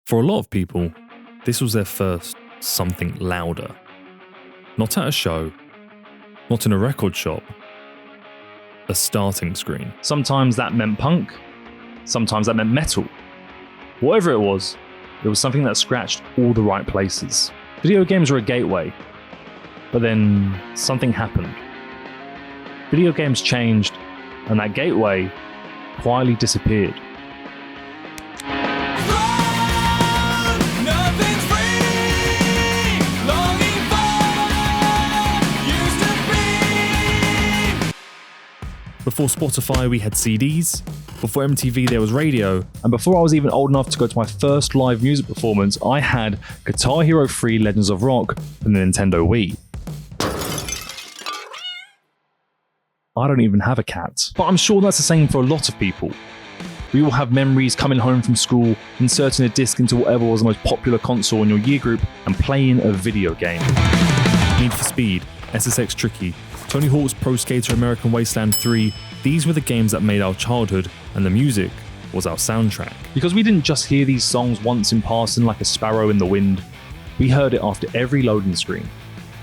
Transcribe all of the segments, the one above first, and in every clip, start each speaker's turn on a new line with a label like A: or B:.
A: For a lot of people, this was their first something louder. Not at a show, not in a record shop, a starting screen.
B: Sometimes that meant punk, sometimes that meant metal. Whatever it was something that scratched all the right places. Video games were a gateway, but then something happened. Video games changed, and that gateway quietly disappeared.
A: Before Spotify, we had CDs. Before MTV, there was radio.
B: And before I was even old enough to go to my first live music performance, I had Guitar Hero 3 Legends of Rock from the Nintendo Wii. I don't even have a cat. But I'm sure that's the same for a lot of people. We all have memories coming home from school, inserting a disc into whatever was the most popular console in your year group, and playing a video game.
A: Need for Speed, SSX Tricky, Tony Hawk's Pro Skater American Wasteland 3, these were the games that made our childhood, and the music was our soundtrack.
B: Because we didn't just hear these songs once in passing like a sparrow in the wind, we heard it after every loading screen,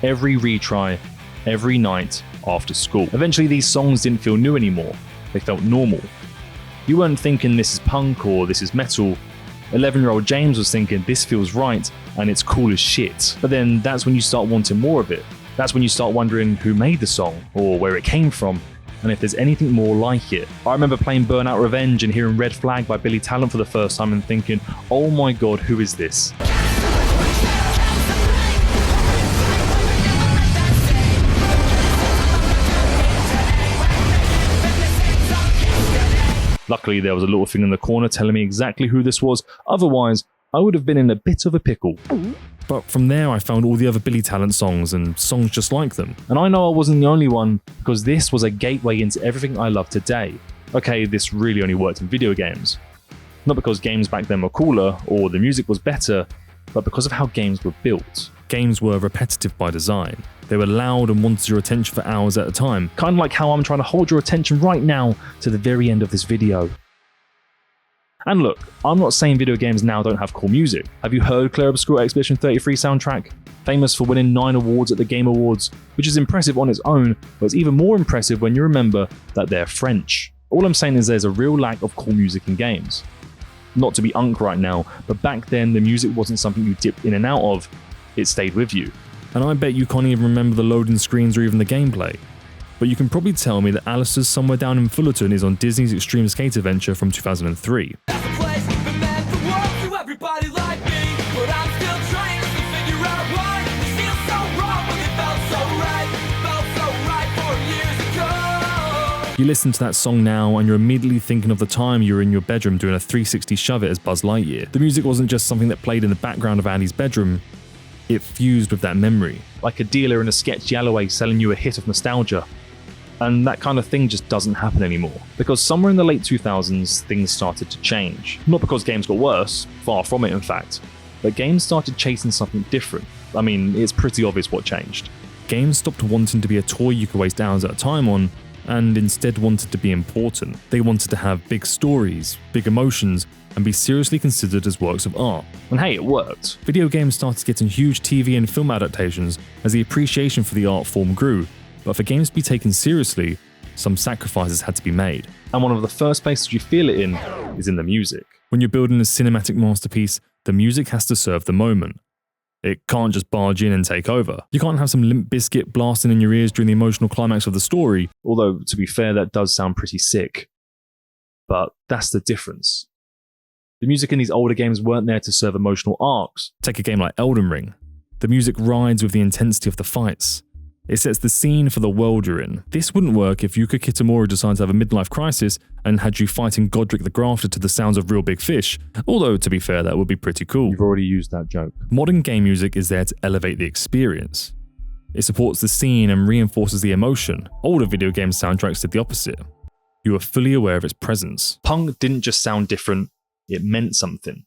B: every retry, every night after school. Eventually these songs didn't feel new anymore, they felt normal. You weren't thinking this is punk or this is metal. 11-year-old James was thinking this feels right and it's cool as shit. But then that's when you start wanting more of it. That's when you start wondering who made the song, or where it came from, and if there's anything more like it. I remember playing Burnout Revenge and hearing Red Flag by Billy Talent for the first time and thinking, oh my god, who is this? Luckily, there was a little thing in the corner telling me exactly who this was, otherwise I would have been in a bit of a pickle.
A: But from there I found all the other Billy Talent songs and songs just like them.
B: And I know I wasn't the only one, because this was a gateway into everything I love today. Okay, this really only worked in video games. Not because games back then were cooler or the music was better, but because of how games were built.
A: Games were repetitive by design. They were loud and wanted your attention for hours at a time.
B: Kind of like how I'm trying to hold your attention right now to the very end of this video. And look, I'm not saying video games now don't have cool music. Have you heard Clair Obscur Expedition 33 soundtrack? Famous for winning 9 awards at the Game Awards, which is impressive on its own, but it's even more impressive when you remember that they're French. All I'm saying is there's a real lack of cool music in games. Not to be unk right now, but back then the music wasn't something you dipped in and out of, it stayed with you.
A: And I bet you can't even remember the loading screens or even the gameplay. But you can probably tell me that Allister's Somewhere Down in Fullerton is on Disney's Extreme Skate Adventure from 2003. You listen to that song now and you're immediately thinking of the time you were in your bedroom doing a 360 shove it as Buzz Lightyear. The music wasn't just something that played in the background of Andy's bedroom, it fused with that memory.
B: Like a dealer in a sketchy alleyway selling you a hit of nostalgia. And that kind of thing just doesn't happen anymore. Because somewhere in the late 2000s, things started to change. Not because games got worse, far from it in fact, but games started chasing something different. I mean, it's pretty obvious what changed.
A: Games stopped wanting to be a toy you could waste hours at a time on, and instead wanted to be important. They wanted to have big stories, big emotions, and be seriously considered as works of art.
B: And hey, it worked.
A: Video games started getting huge TV and film adaptations as the appreciation for the art form grew, but for games to be taken seriously, some sacrifices had to be made.
B: And one of the first places you feel it in is in the music.
A: When you're building a cinematic masterpiece, the music has to serve the moment. It can't just barge in and take over. You can't have some Limp Bizkit blasting in your ears during the emotional climax of the story.
B: Although, to be fair, that does sound pretty sick. But that's the difference. The music in these older games weren't there to serve emotional arcs.
A: Take a game like Elden Ring. The music rides with the intensity of the fights. It sets the scene for the world you're in. This wouldn't work if Yuka Kitamura decides to have a midlife crisis and had you fighting Godric the Grafter to the sounds of Real Big Fish, although to be fair that would be pretty cool.
B: You've already used that joke.
A: Modern game music is there to elevate the experience. It supports the scene and reinforces the emotion. Older video game soundtracks did the opposite. You were fully aware of its presence.
B: Punk didn't just sound different, it meant something.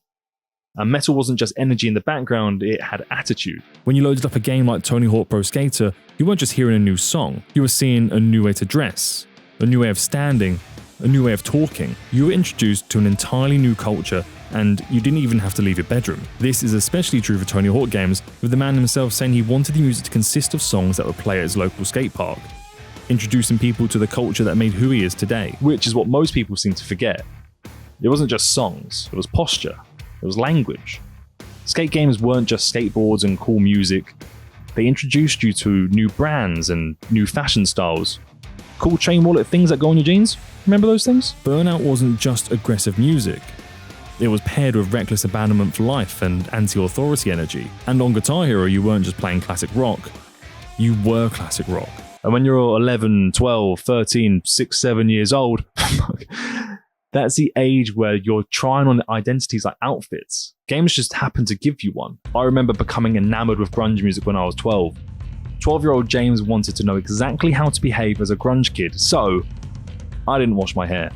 B: And metal wasn't just energy in the background, it had attitude.
A: When you loaded up a game like Tony Hawk Pro Skater, you weren't just hearing a new song, you were seeing a new way to dress, a new way of standing, a new way of talking. You were introduced to an entirely new culture, and you didn't even have to leave your bedroom. This is especially true for Tony Hawk games, with the man himself saying he wanted the music to consist of songs that would play at his local skate park, introducing people to the culture that made who he is today.
B: Which is what most people seem to forget. It wasn't just songs, it was posture, it was language. Skate games weren't just skateboards and cool music. They introduced you to new brands and new fashion styles. Cool chain wallet things that go on your jeans? Remember those things?
A: Burnout wasn't just aggressive music. It was paired with reckless abandonment for life and anti-authority energy. And on Guitar Hero, you weren't just playing classic rock, you were classic rock.
B: And when you're 11, 12, 13, 6, 7 years old, that's the age where you're trying on identities like outfits. Games just happen to give you one. I remember becoming enamored with grunge music when I was 12. 12-year-old James wanted to know exactly how to behave as a grunge kid, so I didn't wash my hair.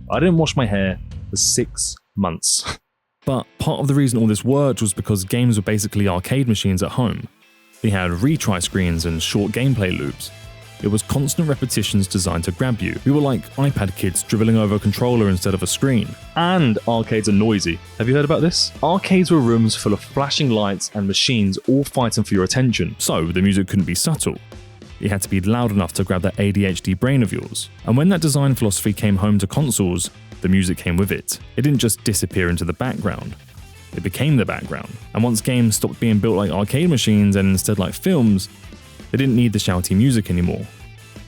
B: I didn't wash my hair for 6 months.
A: But part of the reason all this worked was because games were basically arcade machines at home. They had retry screens and short gameplay loops. It was constant repetitions designed to grab you. We were like iPad kids dribbling over a controller instead of a screen.
B: And arcades are noisy. Have you heard about this? Arcades were rooms full of flashing lights and machines all fighting for your attention.
A: So the music couldn't be subtle. It had to be loud enough to grab that ADHD brain of yours. And when that design philosophy came home to consoles, the music came with it. It didn't just disappear into the background. It became the background. And once games stopped being built like arcade machines and instead like films, they didn't need the shouty music anymore.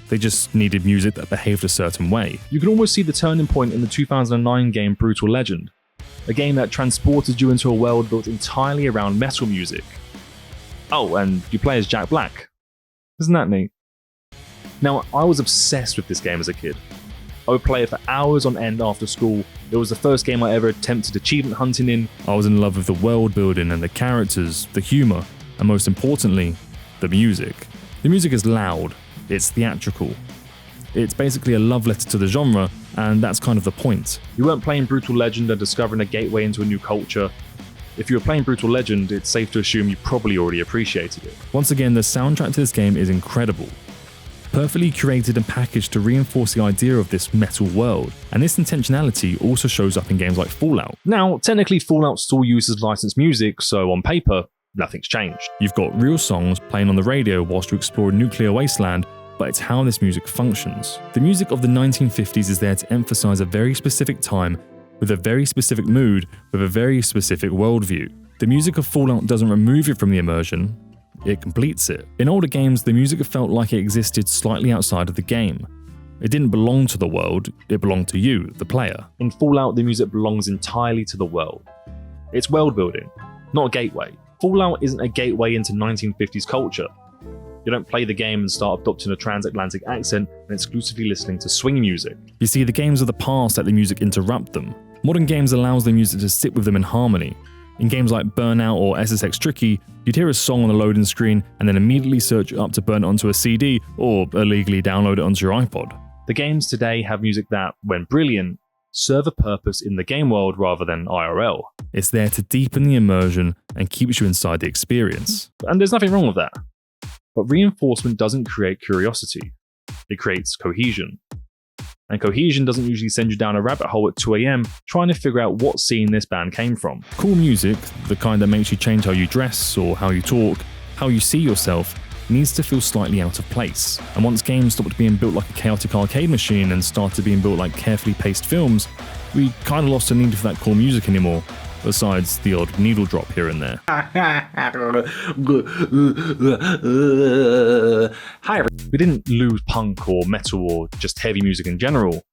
A: They just needed music that behaved a certain way.
B: You can almost see the turning point in the 2009 game Brutal Legend, a game that transported you into a world built entirely around metal music. Oh, and you play as Jack Black. Isn't that neat? Now, I was obsessed with this game as a kid. I would play it for hours on end after school. It was the first game I ever attempted achievement hunting in.
A: I was in love with the world building and the characters, the humour, and most importantly, the music. The music is loud, it's theatrical. It's basically a love letter to the genre, and that's kind of the point.
B: You weren't playing Brutal Legend and discovering a gateway into a new culture. If you were playing Brutal Legend, it's safe to assume you probably already appreciated it.
A: Once again, the soundtrack to this game is incredible. Perfectly curated and packaged to reinforce the idea of this metal world, and this intentionality also shows up in games like Fallout.
B: Now, technically Fallout still uses licensed music, so on paper, nothing's changed.
A: You've got real songs playing on the radio whilst you explore a nuclear wasteland, but it's how this music functions. The music of the 1950s is there to emphasize a very specific time, with a very specific mood, with a very specific worldview. The music of Fallout doesn't remove you from the immersion, it completes it. In older games, the music felt like it existed slightly outside of the game. It didn't belong to the world, it belonged to you, the player.
B: In Fallout, the music belongs entirely to the world. It's world building, not a gateway. Fallout isn't a gateway into 1950s culture. You don't play the game and start adopting a transatlantic accent and exclusively listening to swing music.
A: You see, the games of the past let the music interrupt them. Modern games allows the music to sit with them in harmony. In games like Burnout or SSX Tricky, you'd hear a song on the loading screen and then immediately search it up to burn it onto a CD or illegally download it onto your iPod.
B: The games today have music that, when brilliant, serve a purpose in the game world rather than IRL.
A: It's there to deepen the immersion and keeps you inside the experience.
B: And there's nothing wrong with that. But reinforcement doesn't create curiosity. It creates cohesion. And cohesion doesn't usually send you down a rabbit hole at 2 AM trying to figure out what scene this band came from.
A: Cool music, the kind that makes you change how you dress or how you talk, how you see yourself, needs to feel slightly out of place. And once games stopped being built like a chaotic arcade machine and started being built like carefully paced films, we kind of lost the need for that cool music anymore, besides the odd needle drop here and there.
B: We didn't lose punk or metal or just heavy music in general.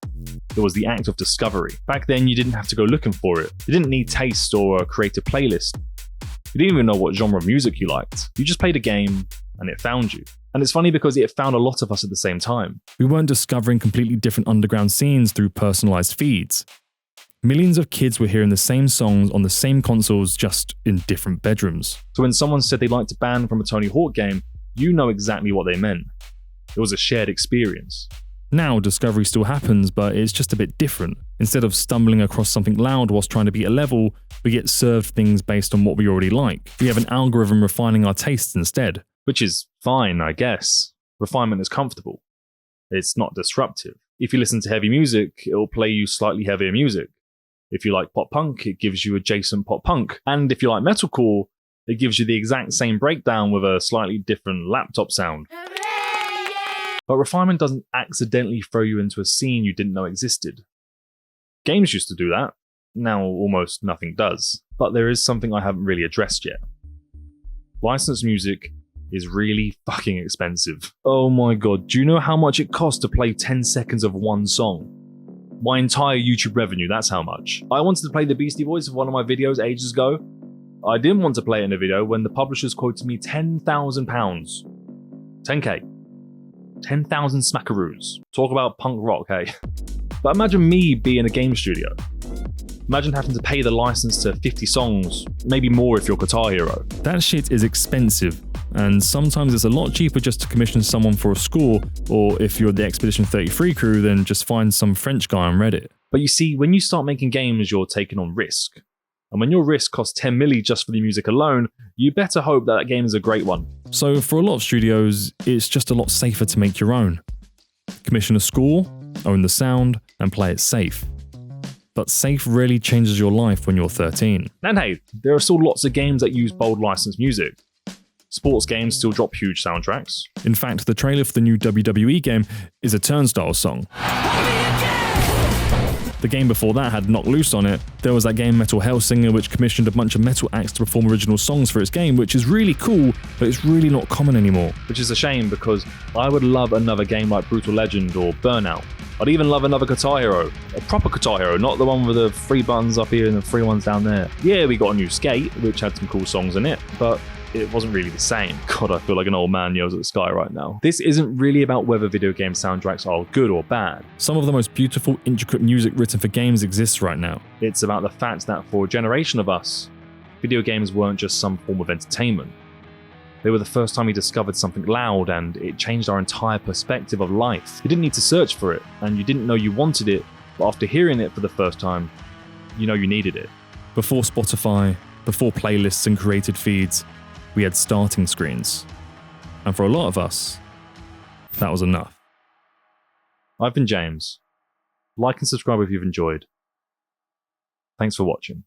B: It was the act of discovery. Back then, you didn't have to go looking for it. You didn't need taste or create a playlist. You didn't even know what genre of music you liked. You just played a game and it found you. And it's funny because it found a lot of us at the same time.
A: We weren't discovering completely different underground scenes through personalized feeds. Millions of kids were hearing the same songs on the same consoles, just in different bedrooms.
B: So when someone said they liked a band from a Tony Hawk game, you know exactly what they meant. It was a shared experience.
A: Now, discovery still happens, but it's just a bit different. Instead of stumbling across something loud whilst trying to beat a level, we get served things based on what we already like. We have an algorithm refining our tastes instead.
B: Which is fine, I guess. Refinement is comfortable. It's not disruptive. If you listen to heavy music, it'll play you slightly heavier music. If you like pop punk, it gives you adjacent pop punk. And if you like metalcore, it gives you the exact same breakdown with a slightly different laptop sound. But refinement doesn't accidentally throw you into a scene you didn't know existed. Games used to do that. Now almost nothing does. But there is something I haven't really addressed yet. Licensed music is really fucking expensive. Oh my god, do you know how much it costs to play 10 seconds of one song? My entire YouTube revenue, that's how much. I wanted to play the Beastie Boys for one of my videos ages ago. I didn't want to play it in a video when the publishers quoted me £10,000. 10k. 10,000 smackaroos. Talk about punk rock, hey? But imagine me being in a game studio. Imagine having to pay the license to 50 songs, maybe more if you're Guitar Hero.
A: That shit is expensive, and sometimes it's a lot cheaper just to commission someone for a score, or if you're the Expedition 33 crew, then just find some French guy on Reddit.
B: But you see, when you start making games, you're taking on risk. And when your risk costs 10 milli just for the music alone, you better hope that game is a great one.
A: So for a lot of studios, it's just a lot safer to make your own. Commission a score, own the sound, and play it safe. But safe really changes your life when you're 13.
B: And hey, there are still lots of games that use bold licensed music. Sports games still drop huge soundtracks.
A: In fact, the trailer for the new WWE game is a Turnstile song. The game before that had Knock Loose on it. There was that game Metal Hellsinger, which commissioned a bunch of metal acts to perform original songs for its game, which is really cool, but it's really not common anymore.
B: Which is a shame, because I would love another game like Brutal Legend or Burnout. I'd even love another Guitar Hero. A proper Guitar Hero, not the one with the 3 buttons up here and the 3 ones down there. Yeah, we got a new Skate, which had some cool songs in it, but it wasn't really the same. God, I feel like an old man yells at the sky right now. This isn't really about whether video game soundtracks are good or bad.
A: Some of the most beautiful, intricate music written for games exists right now.
B: It's about the fact that for a generation of us, video games weren't just some form of entertainment. They were the first time we discovered something loud, and it changed our entire perspective of life. You didn't need to search for it, and you didn't know you wanted it, but after hearing it for the first time, you know you needed it.
A: Before Spotify, before playlists and created feeds, we had starting screens. And for a lot of us, that was enough.
B: I've been James. Like and subscribe if you've enjoyed. Thanks for watching.